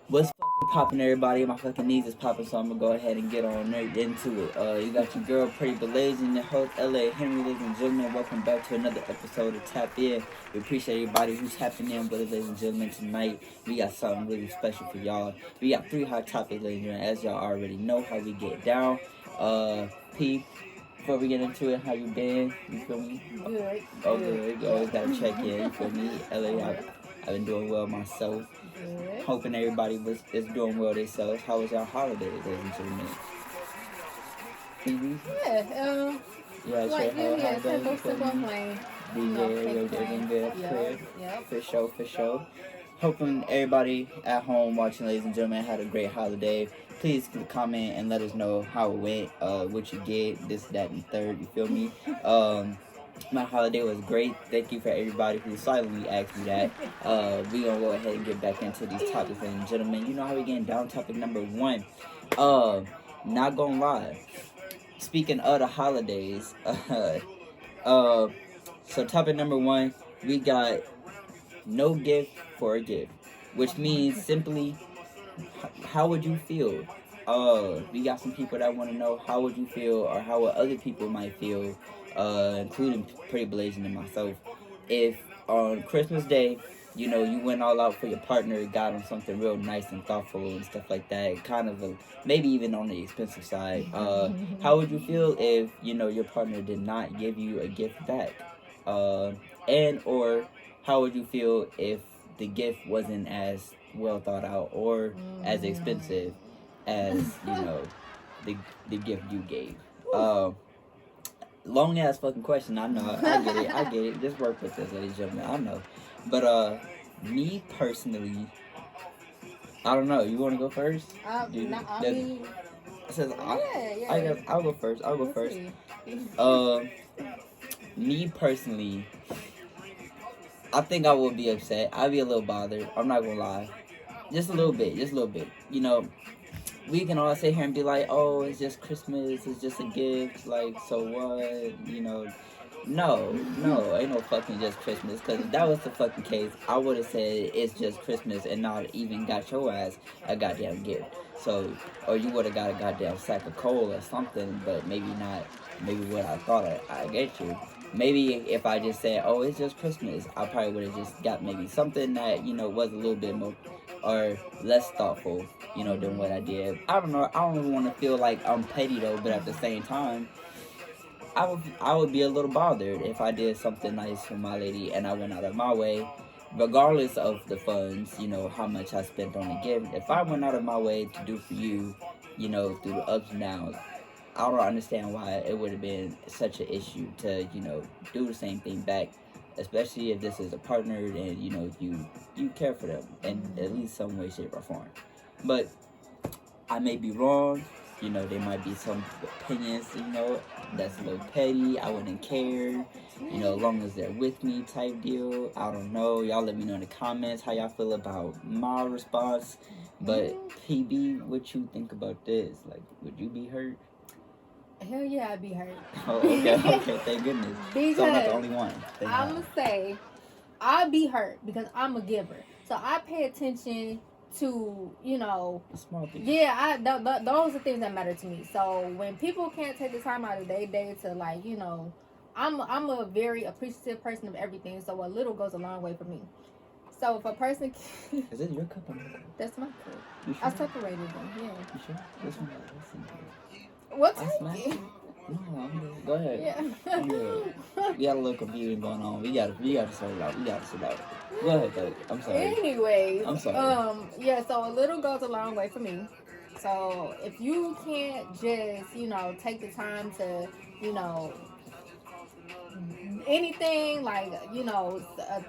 What's fucking popping, everybody? My fucking knees is popping, so I'm gonna go ahead and get on right into it. You got your girl, Pretty Blasian, the host, LA Henry, ladies and gentlemen. Welcome back to another episode of Tap In. We appreciate everybody who's tapping in with us, ladies and gentlemen. Tonight, we got something really special for y'all. We got 3 hot topics, ladies and gentlemen. As y'all already know how we get down. P, before we get into it, how you been? You feel me? Good. Oh, good. You always gotta check in. You feel me? LA, I've been doing well myself. Good. Hoping everybody is doing well themselves. How was y'all holiday, ladies and gentlemen? TV? Yeah. Yeah, Like sure. How yeah, been? You simple, feel simple me? plain. DJ, everything good? Crib? Yep. For sure, for sure. Hoping everybody at home watching, ladies and gentlemen, had a great holiday. Please comment and let us know how it went, what you get, this, that, and third. You feel me? My holiday was great. Thank you for everybody who silently asked me that. We gonna go ahead and get back into these topics, ladies and gentlemen. You know how we getting down. Topic number 1. Not gonna lie. Speaking of the holidays, so topic number 1, we got no gift for a gift, which means simply, how would you feel? We got some people that want to know how would you feel, or how would other people might feel, including Pretty Blasian and myself, if on Christmas Day, you went all out for your partner, got them something real nice and thoughtful and stuff like that, kind of maybe even on the expensive side. How would you feel if your partner did not give you a gift back, and or how would you feel if the gift wasn't as well thought out or as expensive as the the gift you gave? Long ass fucking question. I know. I get it. Just work with this, ladies and gentlemen. I know. But me personally, I don't know. You want to go first? Says I'll go first. I'll go first. Me personally, I think I would be upset. I'd be a little bothered. I'm not gonna lie. Just a little bit. Just a little bit. We can all sit here and be like, oh, it's just Christmas. It's just a gift. Like, so what? No, ain't no fucking just Christmas. Because if that was the fucking case, I would have said it's just Christmas and not even got your ass a goddamn gift. So, or you would have got a goddamn sack of coal or something, but maybe not, maybe what I thought I get you. Maybe if I just said, oh, it's just Christmas, I probably would have just got maybe something that, was a little bit more or less thoughtful, than what I did. I don't know. I don't want to feel like I'm petty though, but at the same time, I would be a little bothered if I did something nice for my lady and I went out of my way, regardless of the funds, how much I spent on the gift. If I went out of my way to do for you, through the ups and downs, I don't understand why it would have been such an issue to, do the same thing back, especially if this is a partner and, you care for them in at least some way, shape, or form. But I may be wrong. There might be some opinions, that's a little petty. I wouldn't care, as long as they're with me type deal. I don't know. Y'all let me know in the comments how y'all feel about my response. But PB, what you think about this? Like, would you be hurt? Hell yeah, I'd be hurt. Oh, okay, thank goodness. Because so I'm not the only one. I'm going to say, I'd be hurt because I'm a giver. So I pay attention to, small things. Yeah, those are things that matter to me. So when people can't take the time out of their day to, like, I'm a very appreciative person of everything. So a little goes a long way for me. So if a person is it your cup or my cup? That's my cup. You sure? I separated them. Yeah. You sure? This one. What's it? No, I'm good. Go ahead. Yeah. I'm good. We got a little confusion going on. We got to sort it out. Go ahead, though. I'm sorry. Anyways. I'm sorry. Yeah, so a little goes a long way for me. So if you can't just, take the time to, anything like,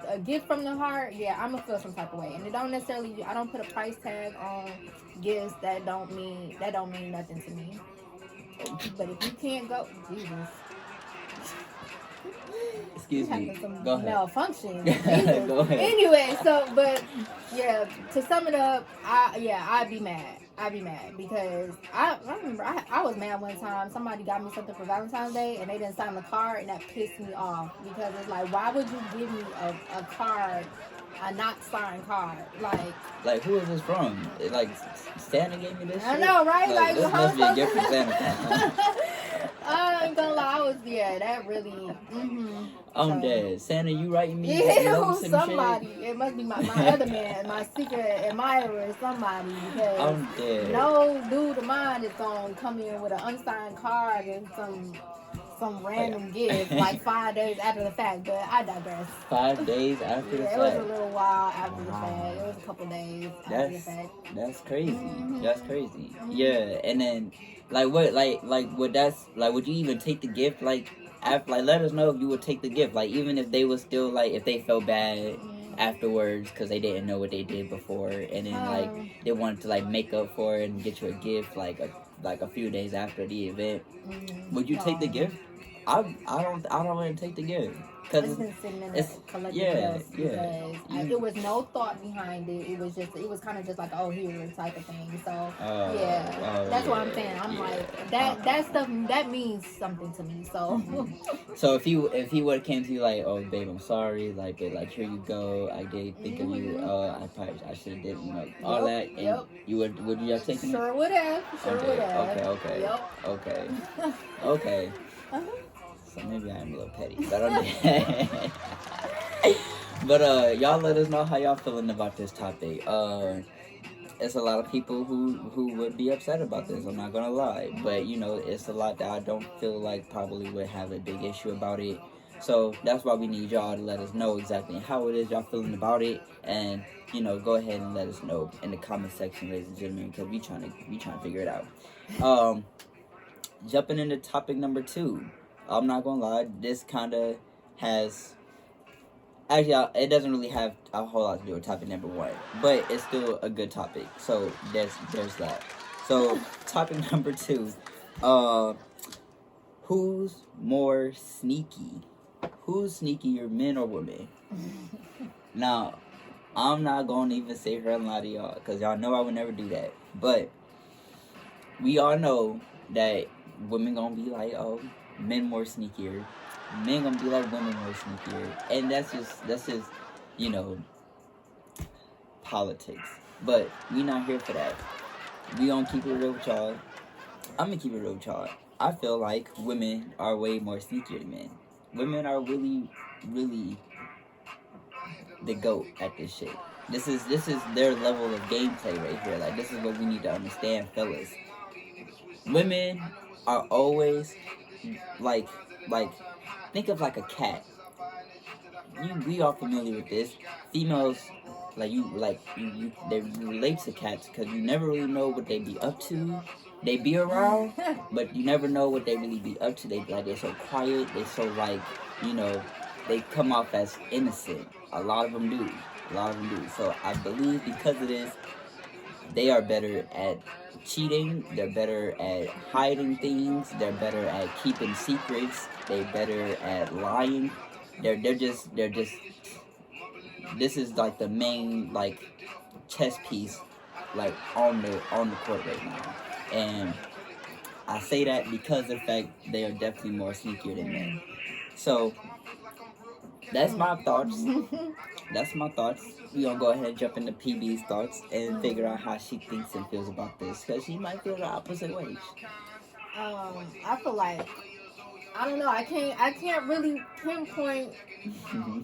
a gift from the heart, yeah, I'm gonna feel some type of way. And it don't necessarily, I don't put a price tag on gifts that don't mean nothing to me. But if you can't go, Jesus. Excuse me. Go ahead. Malfunction. Go ahead. Anyway, but yeah, to sum it up, I'd be mad. Because I remember I was mad one time. Somebody got me something for Valentine's Day and they didn't sign the card, and that pissed me off because it's like, why would you give me a card a not signed card. Like, who is this from? Like, Santa gave me this shit? I know, right? Like this how must be a gift from Santa. I ain't gonna lie, that really. I'm dead. Santa, you writing me? Yeah, it was somebody. Shit? It must be my other man, my secret admirer, somebody. Because I'm dead. No dude of mine is gonna come in with an unsigned card and some random gift like 5 days after the fact. But I digress. 5 days after the fact. It was a little while after the fact. It was a couple days after the fact. That's crazy. That's crazy. Yeah, and then like what would would you even take the gift after, let us know if you would take the gift, even if they was still if they felt bad afterwards because they didn't know what they did before, and then they wanted to make up for it and get you a gift a few days after the event. Would you take the gift? I don't want to take the gift. It's been sitting in a collective because it was no thought behind it. It was kind of just like, oh, here type of thing. So that's what I'm saying. I'm like that stuff that means something to me. So so if he would have came to you oh babe, I'm sorry, here you go, I did think of you, I should have did all that, and you would you have taken it? Sure would have. Okay. So maybe I'm a little petty, but y'all let us know how y'all feeling about this topic. It's a lot of people who would be upset about this, I'm not gonna lie, but it's a lot that I don't feel like probably would have a big issue about it. So that's why we need y'all to let us know exactly how it is y'all feeling about it, and go ahead and let us know in the comment section, ladies and gentlemen, because we trying to figure it out. Jumping into topic number 2. I'm not gonna lie, this kind of has... Actually, it doesn't really have a whole lot to do with topic number 1, but it's still a good topic. So, there's that. So, topic number 2. Who's more sneaky? Who's sneakier, men or women? Now, I'm not gonna even say her and lie to y'all, because y'all know I would never do that. But, we all know that women gonna be like, oh, men more sneakier, men gonna be like women more sneakier, and that's just politics. But we not here for that. We gonna keep it real with y'all. I'm gonna keep it real with y'all. I feel like women are way more sneakier than men. Women are really, really the GOAT at this shit. This is their level of gameplay right here. This is what we need to understand, fellas. Women are always think of a cat. We are familiar with this. Females you relate to cats because you never really know what they be up to. They be around, but you never know what they really be up to. They're so quiet. They so they come off as innocent. A lot of them do. So I believe because of this, they are better at cheating. They're better at hiding things. They're better at keeping secrets. They're better at lying. They're just this is the main chess piece on the court right now. And I say that because of the fact they are definitely more sneakier than men. So that's my thoughts. We gonna go ahead and jump into PB's thoughts and figure out how she thinks and feels about this, because she might feel the opposite way. I feel like I don't know. I can't really pinpoint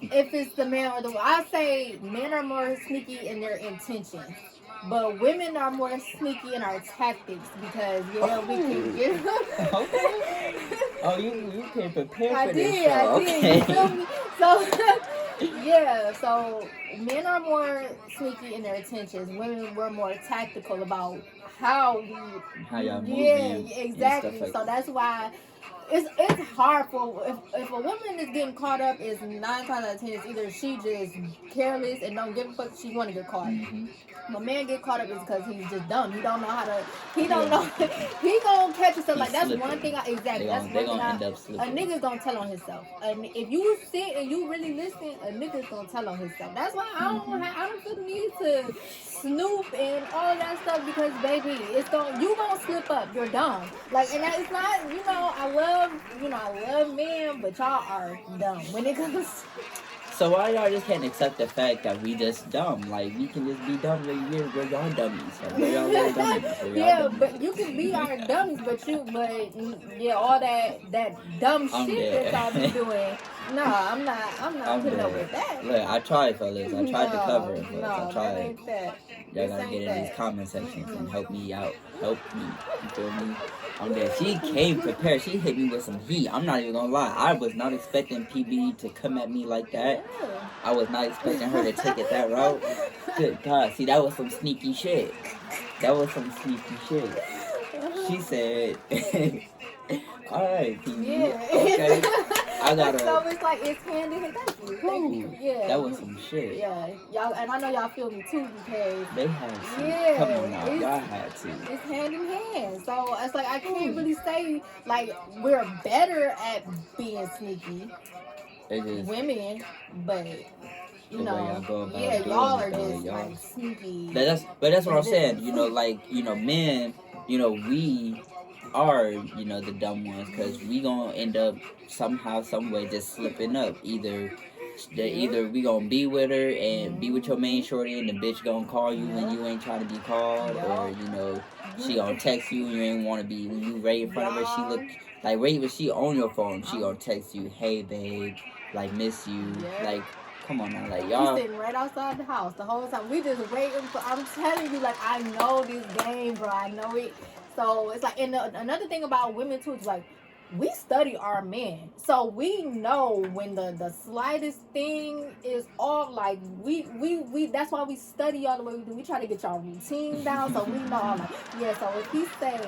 if it's the man or the woman. I say men are more sneaky in their intentions, but women are more sneaky in our tactics because we can get. Okay. Oh, you can prepare for this. I did. You feel me? So so men are more sneaky in their intentions. Women were more tactical about how y'all move. Yeah, exactly. So that's why. It's hard for if a woman is getting caught up, is 9 times out of 10 it's either she just careless and don't give a fuck, she want to get caught. But man get caught up is because he's just dumb. He don't know how to. He don't know. He gonna catch himself. That's slipping. One thing. Exactly. That's one thing. End up slipping. A nigga's gonna tell on himself. And if you sit and you really listen, a nigga's gonna tell on himself. That's why I don't feel the need to snoop and all that stuff, because baby, you gonna slip up. You're dumb. And it's not. I love men, but y'all are dumb when it comes. So why y'all just can't accept the fact that we just dumb? Like we can just be dumb. We're y'all dummies. Like we're y'all little dummies. We're y'all Yeah, dummies. but you can be our dummies, yeah, all that dumb I'm shit dead. that y'all be doing. No, I'm not I'm putting up dead. with that. Look, I tried, fellas. I tried to cover it, fellas. I No, that tried. ain't that. Y'all This gotta ain't get in that. these comment sections and help me out. Help me. You feel me? I'm dead. She came prepared. She hit me with some heat. I'm not even gonna lie. I was not expecting PB to come at me like that. Yeah. I was not expecting her to take it that route. Good God. See, that was some sneaky shit. That was some sneaky shit. She said, alright, PB. Yeah. Okay. I gotta. So it's like it's hand in hand. Thank you. Thank you. Yeah. That was some shit. Yeah, y'all, and I know y'all feel me too because They had to. yeah, Come on now. Y'all had to. it's hand in hand. So it's like I can't really say like we're better at being sneaky It just, women, but the way y'all go about yeah, doing y'all it, are though, just y'all. like sneaky. But that's what I'm saying. You know, like, you know, men, you know, we are, you know, the dumb ones because we gonna end up somehow, some way just slipping up. Either we gonna be with her and be with your main shorty and the bitch gonna call you when you ain't trying to be called, or you know she gonna text you when you ain't want to be, when you right in front of her, she look like right when she on your phone, she gonna text you, hey babe, like miss you, like come on now, like y'all. We sitting right outside the house the whole time. We just waiting for. I'm telling you, like I know this game, bro. I know it. So it's like, and another thing about women too is like we study our men, so we know when the slightest thing is off. Like we that's why we study all the way we do. We try to get y'all routine down, so we know. I'm like, yeah. So if he say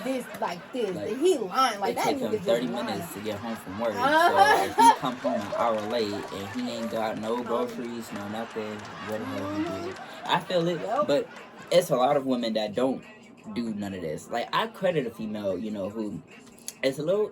this like this, Like, then he lying. Like it that take nigga him 30 just lying. minutes to get home from work. So if he come home an hour late and he ain't got no groceries, no nothing, what the hell he do? I feel it, but it's a lot of women that don't do none of this. Like I credit a female, you know, who it's a little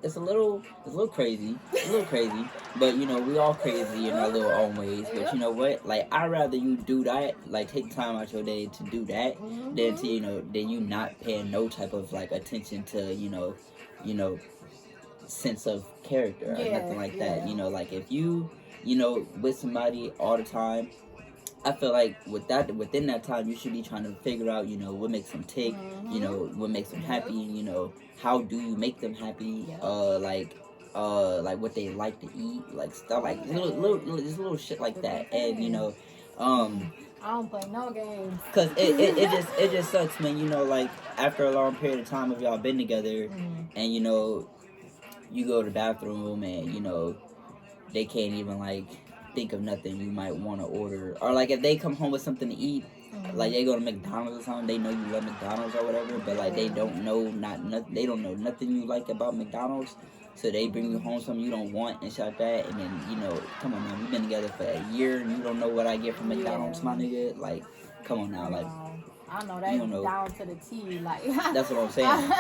crazy. It's a little crazy. But you know, we all crazy in our little own ways. But you know what? Like I'd rather you do that, like take time out your day to do that, than to, you know, than you not paying no type of like attention to, you know, sense of character or nothing like that. You know, like if you know, with somebody all the time, I feel like within that time, you should be trying to figure out, you know, what makes them tick, you know, what makes them happy, you know, how do you make them happy, like what they like to eat, like stuff like just little shit like that, and you know, I don't play no games. Cause it just sucks, man. You know, like after a long period of time of y'all been together, and you know, you go to the bathroom and you know, they can't even like think of nothing you might want to order, or like if they come home with something to eat, like they go to McDonald's or something, they know you love McDonald's or whatever, but like they don't know they don't know nothing you like about McDonald's, so they bring you home something you don't want and shit like that, and then you know, come on man, we've been together for a year and you don't know what I get from McDonald's, my nigga, like come on now, like I know that down to the T, like that's what I'm saying,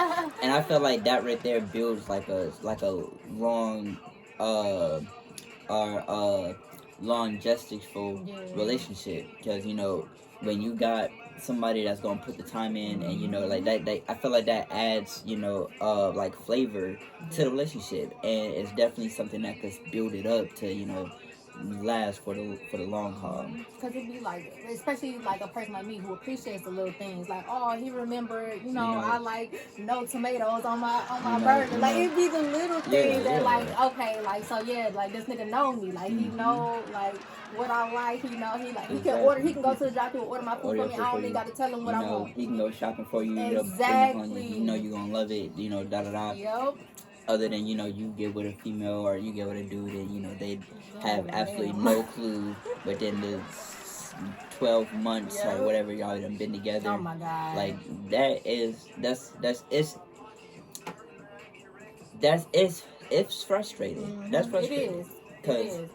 and I feel like that right there builds like a long long justful relationship, because you know when you got somebody that's gonna put the time in, and you know like that I feel like that adds, you know, like flavor to the relationship, and it's definitely something that could build it up to, you know, last for the long haul. Because it'd be like, especially like a person like me who appreciates the little things, like, oh, he remembered, you know, I like no tomatoes on my burger. Like it'd be the little things that like, okay, like so yeah, like this nigga know me, like he know like what I like, he know he like he can order, he can go to the drive-thru and order my food for me. I don't even got to tell him what I want. He can go shopping for you. Exactly. You know you're gonna love it. You know, da da da. Yep. Other than, you know, you get with a female or you get with a dude and, you know, they have absolutely no clue within the 12 months or whatever y'all done been together. Oh my God. Like, it's frustrating. That's frustrating. It is. Because,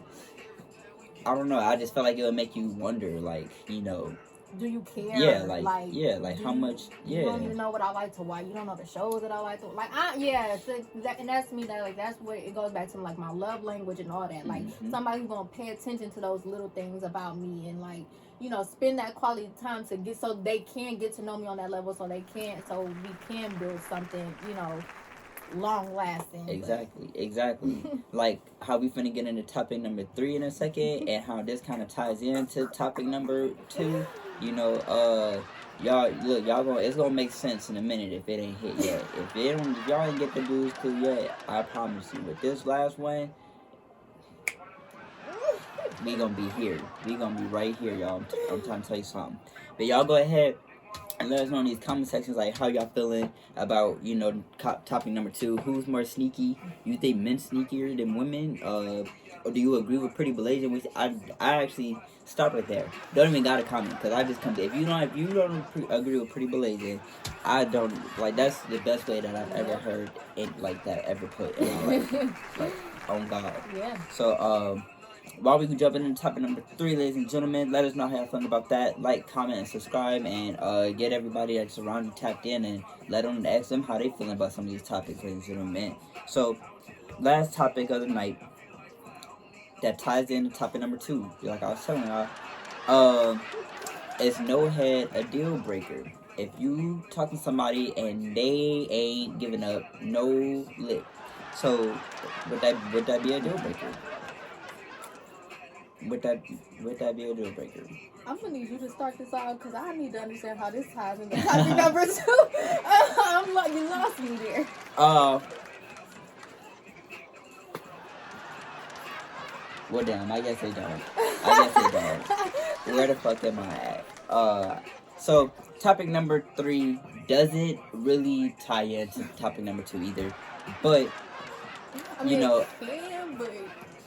I don't know, I just felt like it would make you wonder, like, you know, do you care? Yeah, like how much? Yeah, you don't even know what I like to watch. You don't know the shows that I like to like. And that's me. That like that's where it goes back to like my love language and all that. Like somebody who's gonna pay attention to those little things about me and like, you know, spend that quality time to get so they can get to know me on that level. So we can build something, you know, long lasting. Exactly. Like how we finna get into topic number 3 in a second, and how this kind of ties into topic number 2. You know, y'all look, it's gonna make sense in a minute if it ain't hit yet. If y'all ain't get the Blues Clue yet, I promise you, with this last one, we gonna be here. We gonna be right here, y'all. I'm trying to tell you something. But y'all go ahead and let us know in these comment sections, like, how y'all feeling about, you know, topic number 2. Who's more sneaky? You think men sneakier than women? Or do you agree with Pretty Blasian? Which I actually stop right there. Don't even gotta comment, because I just come to, if you don't agree with Pretty Blasian, I don't, like, that's the best way that I've ever heard it, like, that ever put in my life. Like, on God. Yeah. So, while we can jump into topic number 3, ladies and gentlemen, let us know how you feel about that. Like, comment, and subscribe, and get everybody that's around you tapped in, and ask them how they feeling about some of these topics, ladies and gentlemen. So, last topic of the night that ties into topic number 2, like I was telling y'all, is no head a deal breaker? If you talking to somebody and they ain't giving up no lip, so would that be a deal breaker? Would that be a deal breaker? I'm gonna need you to start this off, because I need to understand how this ties into topic number 2. You lost me there. Well, damn, I guess they don't. Where the fuck am I at? So topic number 3 doesn't really tie into topic number 2 either, but you know,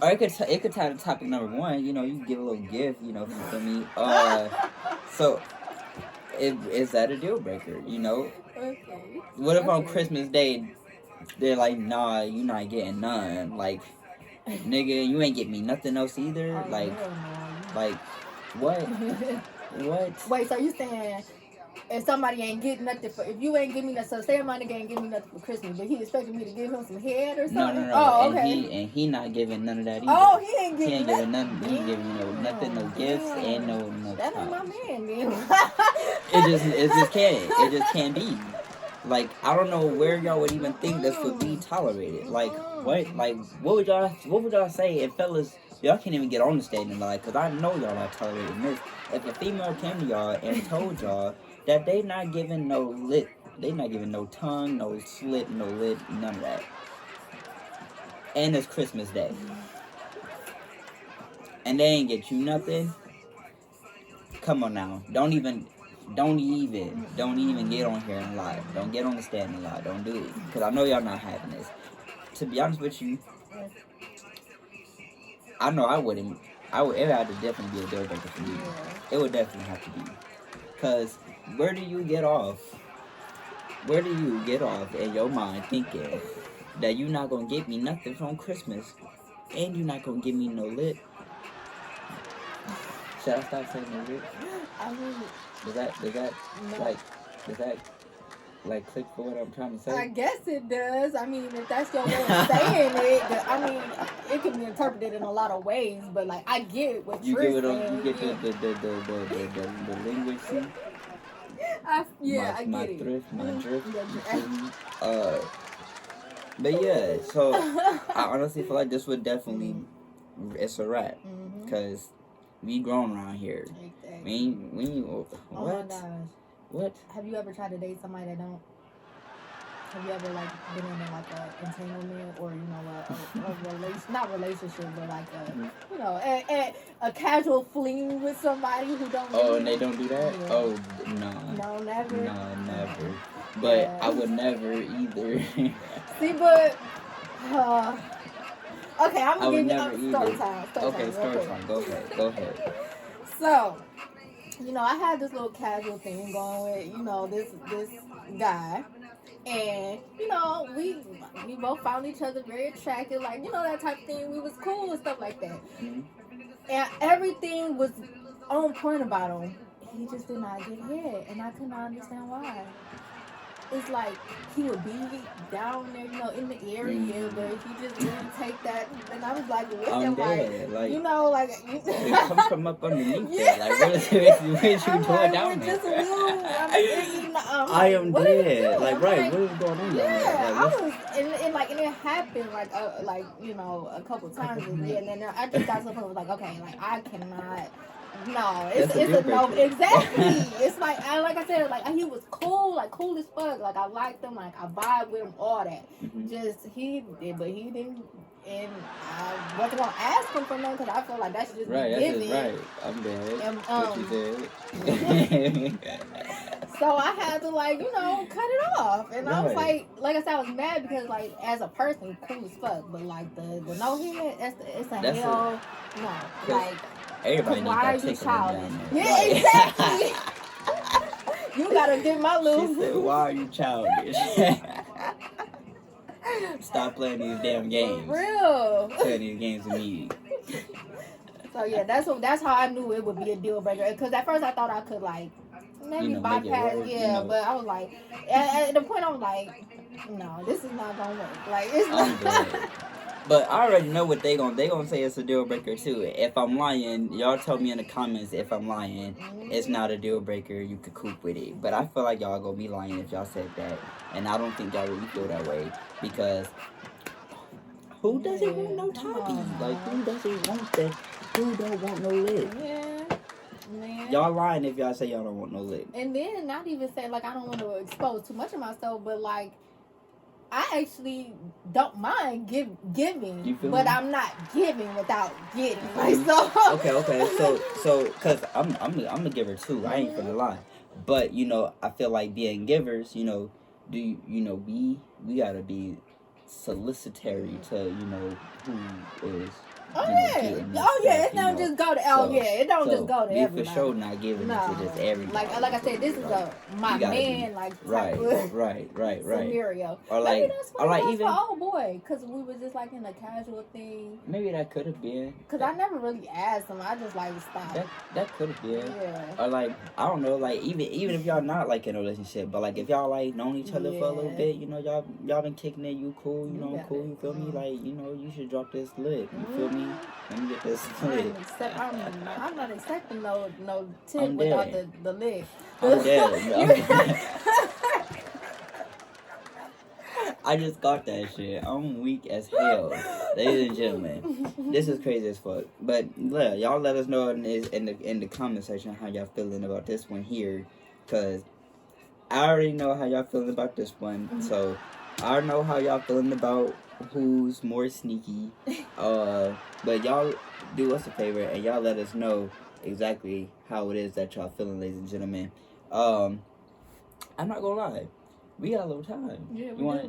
or it could tie to topic number 1. You know, you give a little gift. You know, if you feel me. So is that a deal breaker? You know. Okay. What if on Christmas Day they're like, nah, you not getting none. Like, nigga, you ain't get me nothing else either. Like, what? What? Wait, so you saying if somebody ain't getting nothing if you ain't giving me nothing, so say my nigga ain't giving me nothing for Christmas, but he expecting me to give him some head or something? No. Oh, okay. And he not giving none of that either. Oh, he ain't giving none. He ain't giving nothing, no gifts, and no that ain't my man, then. it just can't be. Like, I don't know where y'all would even think this would be tolerated. Like, what? Like, what would y'all say if fellas, y'all can't even get on the stage and lie, because I know y'all not tolerating this. If a female came to y'all and told y'all that they not giving no lip, they not giving no tongue, no slit, no lip, none of that. And it's Christmas Day. And they ain't get you nothing. Come on now. Don't even get on here and lie. Don't get on the stand and lie. Don't do it. Because I know y'all not having this. To be honest with you, I know I wouldn't. It had to definitely be a deal breaker for me. It would definitely have to be. Because where do you get off? Where do you get off in your mind thinking that you not going to get me nothing from Christmas, and you not going to give me no lip? Should I stop saying no lip? I mean, does that click for what I'm trying to say? I guess it does. I mean, if that's your way of saying it, I mean, it can be interpreted in a lot of ways. But like, I get what you're saying. You get the language. See? I get my it. Thrift, my drift. But yeah, so I honestly feel like this would definitely, it's a wrap, because we grown around here. Exactly. What? Oh my gosh. What? Have you ever tried to date somebody that don't? Have you ever like been in like a entanglement, or a relation, not relationship, but like a casual fling with somebody who don't? Oh, and they don't do that? Yeah. Oh no. No, never. No, never. But yeah. I would never either. See, but okay, I'm gonna give you story time. Story time. Go ahead. So, I had this little casual thing going with, this guy. And, we both found each other very attractive. Like, that type of thing. We was cool and stuff like that. Mm-hmm. And everything was on point about him. He just did not get hit. And I could not understand why. it's like he would be down there, in the area, but he just wouldn't take that. And I was like, with I'm him, dead. Like, it come from up underneath yeah. there. Like, what is you doing I'm down like, there? I am dead. Like, right, what is going on down there? yeah, Like, I was, and it happened a couple times with me, and then I just got to the point where I was like, okay, like I cannot. No, it's That's a deal a no. breaker. Exactly. It's like I said, like he was cool, like cool as fuck. Like I liked him, like I vibe with him, all that. Mhm. Just he did, but he didn't, and I wasn't gonna ask him for nothing because I feel like that should just Right, be that's given. just right. I'm dead. And, What you said. So I had to cut it off, and I was Right. like I said, I was mad because as a person, cool as fuck, but the no hit, it's a That's hell no. 'Cause Like, Everybody needs why are that you tickling childish? down there. Yeah, Like- exactly. You gotta get my She loose. said, "Why are you childish? Stop playing these damn games. For real. Playing these games with me." So yeah, that's how I knew it would be a deal breaker. Because at first I thought I could maybe Make it bypass, work, but I was like, at the point I was like, no, this is not gonna work. Like it's I'm not. dead. But I already know what they gonna say it's a deal breaker too. If I'm lying, y'all tell me in the comments if I'm lying. It's not a deal breaker. You could cope with it. But I feel like y'all gonna be lying if y'all said that, and I don't think y'all really feel that way because who doesn't want no toppies? Like who doesn't want that? Who don't want no lip? Yeah. Man. Y'all lying if y'all say y'all don't want no lip. And then not even say I don't want to expose too much of myself, but I actually don't mind giving, but me? I'm not giving without getting. Okay. So, cause I'm a giver too. I ain't gonna lie, but I feel like being givers, we gotta be solicitary to who is. It don't just go to it don't just go to we everybody. For sure not giving it to just everybody. Like I said, this is my man right scenario. Or maybe that's what it was even for old boy, because we were just in a casual thing. Maybe that could have been. Because I never really asked him. I just stopped. That could have been. Yeah. Or I don't know, even if y'all not in a relationship, but if y'all known each other for a little bit, y'all been kicking it, you cool, cool, you feel me? You should drop this lip, you feel me? Let me get this lip. I'm not accepting no tip without the lip. I'm dead. I just got that shit. I'm weak as hell. Ladies and gentlemen, this is crazy as fuck. But y'all let us know in the comment section how y'all feeling about this one here. Because I already know how y'all feeling about this one. So I already know how y'all feeling about who's more sneaky. But y'all do us a favor and y'all let us know exactly how it is that y'all feeling, ladies and gentlemen. I'm not gonna lie. We got a little time. Yeah, you wanna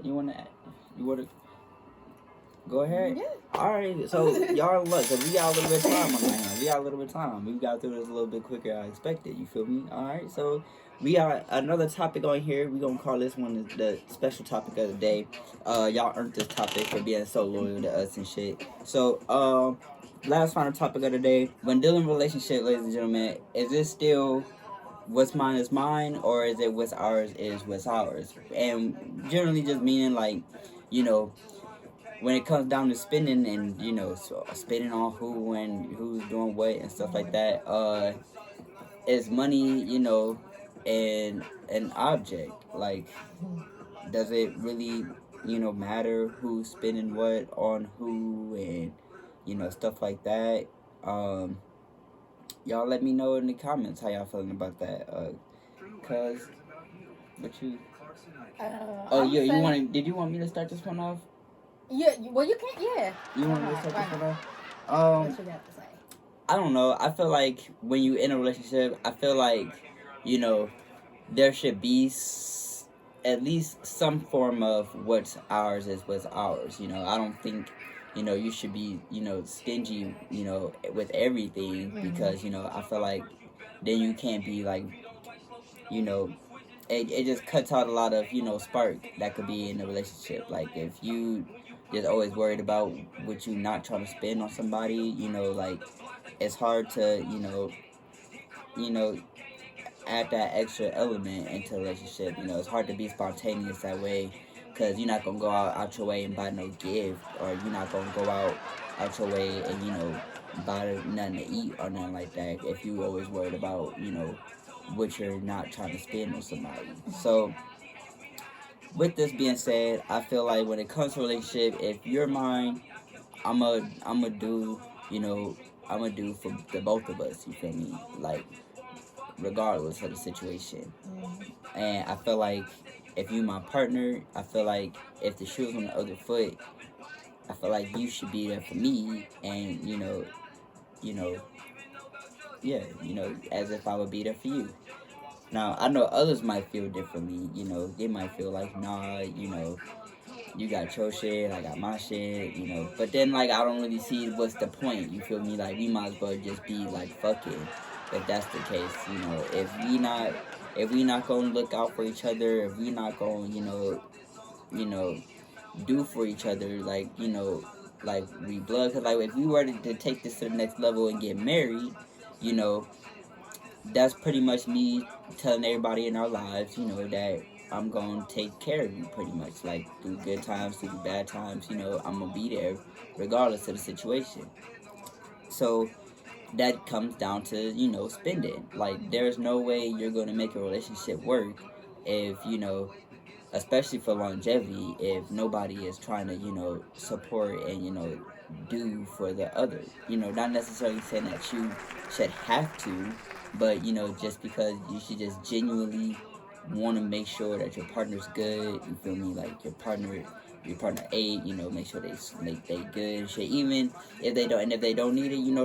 go ahead? Yeah. Alright, so y'all look, cause we got a little bit of time on our hands. We got a little bit of time. We got through this a little bit quicker than I expected. You feel me? Alright, so we got another topic on here. We gonna call this one the special topic of the day. Y'all earned this topic for being so loyal to us and shit. So last final topic of the day. When dealing with relationship, ladies and gentlemen, is this still what's mine is mine, or is it what's ours is what's ours? And generally just meaning when it comes down to spending and spending on who and who's doing what and stuff like that, is money an object? Does it really matter who's spending what on who and stuff like that? Y'all let me know in the comments how y'all feeling about that. Cause what you did you want me to start this one off? Yeah, well you can't. Yeah. You want me to start this one off? What you got to say? I don't know. I feel like when you in a relationship, I feel like there should be at least some form of what's ours is what's ours. I don't think you should be stingy with everything, because I feel like then you can't be it just cuts out a lot of spark that could be in a relationship. Like if you just always worried about what you not trying to spend on somebody, it's hard to add that extra element into a relationship. It's hard to be spontaneous that way, because you're not gonna go out your way and buy no gift, or you're not gonna go out your way and buy nothing to eat or nothing like that if you always worried about what you're not trying to spend on somebody. So with this being said, I feel like when it comes to relationship, if you're mine, I'm a do, I'm a do for the both of us. You feel me? Like, regardless of the situation. And I feel like if you my partner, I feel like if the shoe's on the other foot, I feel like you should be there for me, and you know, yeah, as if I would be there for you. Now I know others might feel differently. They might feel like, nah, you got your shit, I got my shit, But then, like, I don't really see what's the point. You feel me? Like, we might as well just be like, fuck it. If that's the case, if we not gonna look out for each other, if we not gonna, do for each other, like, like we blood. Cause like, if we were to take this to the next level and get married, you know, that's pretty much me telling everybody in our lives, that I'm gonna take care of you pretty much. Like, through good times, through the bad times, I'm gonna be there regardless of the situation. So that comes down to, spending. Like, there's no way you're gonna make a relationship work if, especially for longevity, if nobody is trying to, support and, do for the other. Not necessarily saying that you should have to, but, just because you should just genuinely want to make sure that your partner's good. You feel me? Like, your partner ate, make sure they good and shit. Even if they don't, and if they don't need it, you're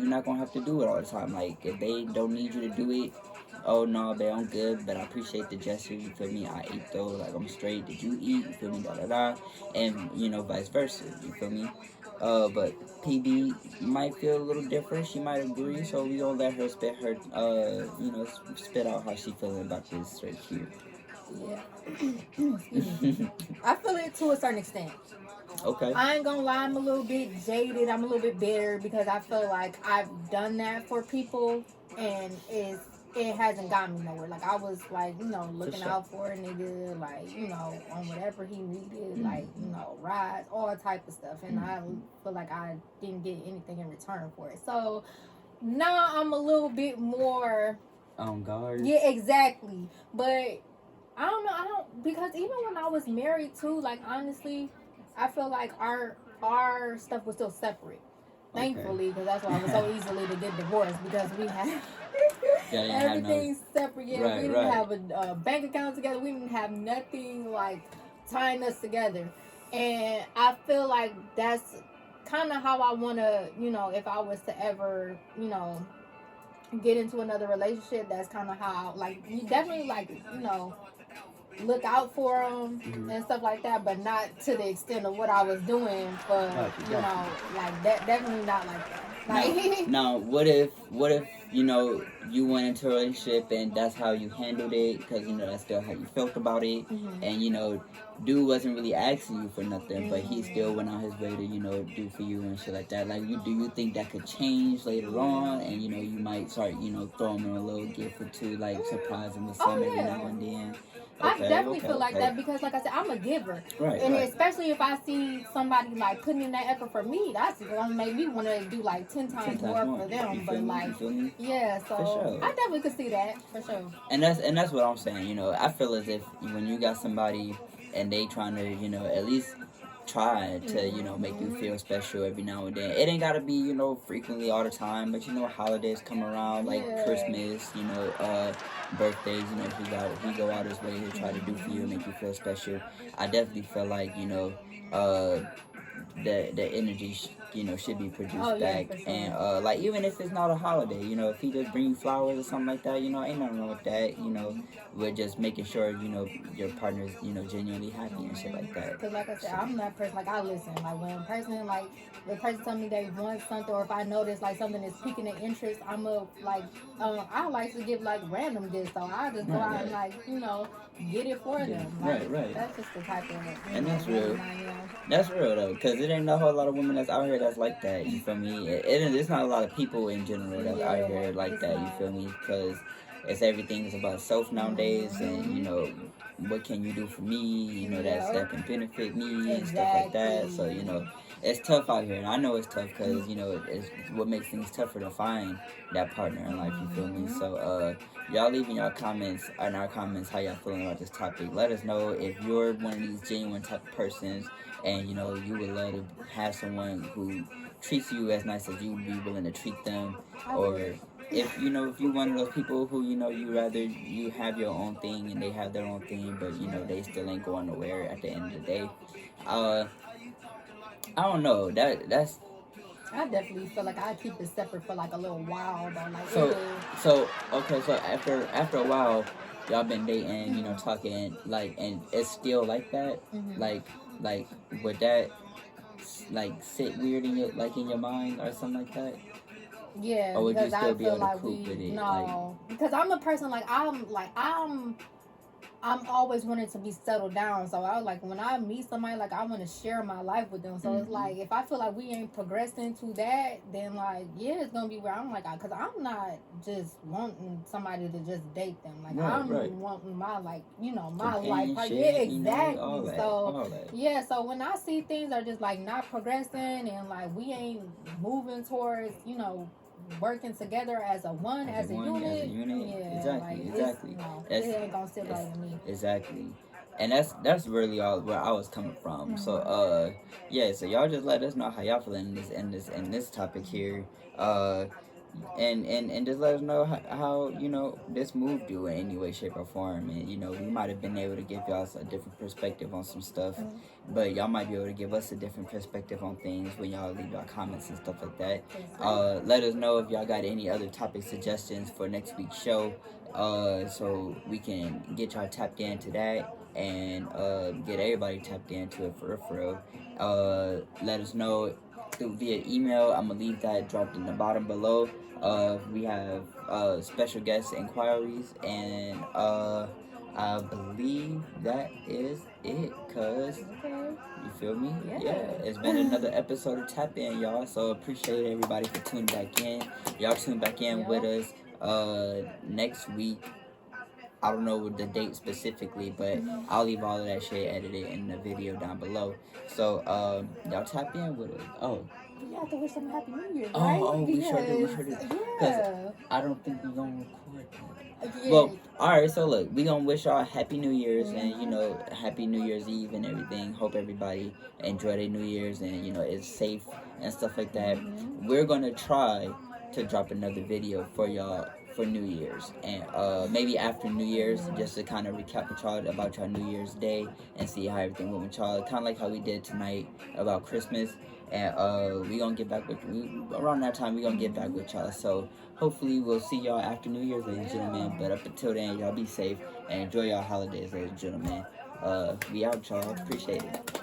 not gonna have to do it all the time. Like, if they don't need you to do it, oh no, babe, I'm good, but I appreciate the gesture. You feel me? I ate though, like, I'm straight. Did you eat? You feel me? Da da da, and vice versa. You feel me? But PB might feel a little different. She might agree, so we gonna let her spit her, spit out how she feeling about this right here. Yeah. I feel it to a certain extent. Okay. I ain't gonna lie, I'm a little bit jaded. I'm a little bit bitter because I feel like I've done that for people and it hasn't gotten me nowhere. Like, I was like, looking out for a nigga, like, on whatever he needed, like, rides, all type of stuff. And I feel like I didn't get anything in return for it. So now I'm a little bit more on guard. Yeah, exactly. But I don't know, because even when I was married too, like, honestly, I feel like our stuff was still separate. Thankfully, because that's why I was so easily to get divorced, because we had everything separate. Yeah, we didn't have a bank account together. We didn't have nothing like tying us together. And I feel like that's kind of how I want to, if I was to ever, get into another relationship, that's kind of how, like, you definitely, like, look out for them and stuff like that, but not to the extent of what I was doing for, like, that, definitely not like that. Like, now, what if you went into a relationship and that's how you handled it, because that's still how you felt about it, and dude wasn't really asking you for nothing, but he still went on his way to do for you and shit like that. Like, do you think that could change later on, and you might start throw him in a little gift or two, like surprise him with something every now and then? I definitely feel like that, because, like I said, I'm a giver. Right. And especially if I see somebody, like, putting in that effort for me, that's going to make me want to do, like, 10 times more for them. But, like, yeah, so sure. I definitely could see that, for sure. And that's what I'm saying, I feel as if when you got somebody and they trying to, at least try to, make you feel special every now and then. It ain't gotta be, frequently all the time, but holidays come around, like Christmas, birthdays, he go out his way to try to do for you and make you feel special. I definitely feel like, the energy should be produced back. Sure. And like, even if it's not a holiday, if he just bring you flowers or something like that, ain't nothing wrong with that. We're just making sure your partner's genuinely happy and shit like that. Because, like I said, I'm that person. Like, I listen. Like, when the person tell me they want something, or if I notice like something is piquing their interest, I'm a like I like to give like random gifts, so I just go out and like get it for them. Like, right. That's just the type of and that's real. That's real though, because it ain't a whole lot of women that's out here that's like that. You feel me? It's not a lot of people in general that's out here like that. You feel me? Because it's everything's about self nowadays, and you know, what can you do for me? You know, that can benefit me and stuff like that. So you know, it's tough out here, and I know it's tough because you know it's what makes things tougher to find that partner in life. You feel me? So y'all leaving y'all comments in our comments how y'all feeling about this topic. Let us know if you're one of these genuine type of persons, and you know you would love to have someone who treats you as nice as you would be willing to treat them, or if you know if you're one of those people who you know you rather you have your own thing and they have their own thing, but you know they still ain't going nowhere at the end of the day. I don't know. That's I definitely feel like I keep it separate for like a little while though. Like so okay. So after a while, y'all been dating, you know, talking like, and it's still like that. Like would that like sit weird in your in your mind or something like that? Yeah, Or would you because still I be feel able to like cope with it? no, because I'm a person I'm always wanting to be settled down. So I was like, when I meet somebody, like I want to share my life with them. So it's like, if I feel like we ain't progressing to that, then like, yeah, it's gonna be where I'm like, because I'm not just wanting somebody to just date them. Like I'm wanting my my life. Like, yeah, exactly. All that, so all that. yeah, so when I see things are just like not progressing and like we ain't moving towards working together as a unit. Yeah, Exactly. it ain't gonna sit right with me. Exactly. And that's really all where I was coming from. So yeah, so y'all just let us know how y'all feeling in this topic here. And just let us know how you know this moved you in any way, shape, or form. And you know we might have been able to give y'all a different perspective on some stuff, but y'all might be able to give us a different perspective on things when y'all leave y'all comments and stuff like that. Let us know if y'all got any other topic suggestions for next week's show, so we can get y'all tapped into that and get everybody tapped into it for real. Let us know through via email. I'm gonna leave that dropped in the bottom below. We have special guest inquiries, and I believe that is it. Cause you feel me? Yeah. It's been another episode of Tap In, y'all. So appreciate everybody for tuning back in. Y'all tune back in with us next week. I don't know the date specifically, but I'll leave all of that shit edited in the video down below. So y'all tap in with us. You have to wish them a happy New Year, right? Oh, we sure did. Because I don't think we're gonna record that. Well, alright, so look, we gonna wish y'all happy New Year's and you know, happy New Year's Eve and everything. Hope everybody enjoy their New Year's and you know it's safe and stuff like that. We're gonna try to drop another video for y'all for New Year's and maybe after New Year's just to kind of recap with y'all about y'all New Year's Day and see how everything went with y'all, kind of like how we did tonight about Christmas. And we gonna get back with around that time. We gonna get back with y'all. So hopefully we'll see y'all after New Year's, ladies and gentlemen. But up until then, y'all be safe and enjoy y'all holidays, ladies and gentlemen. We out, y'all. Appreciate it.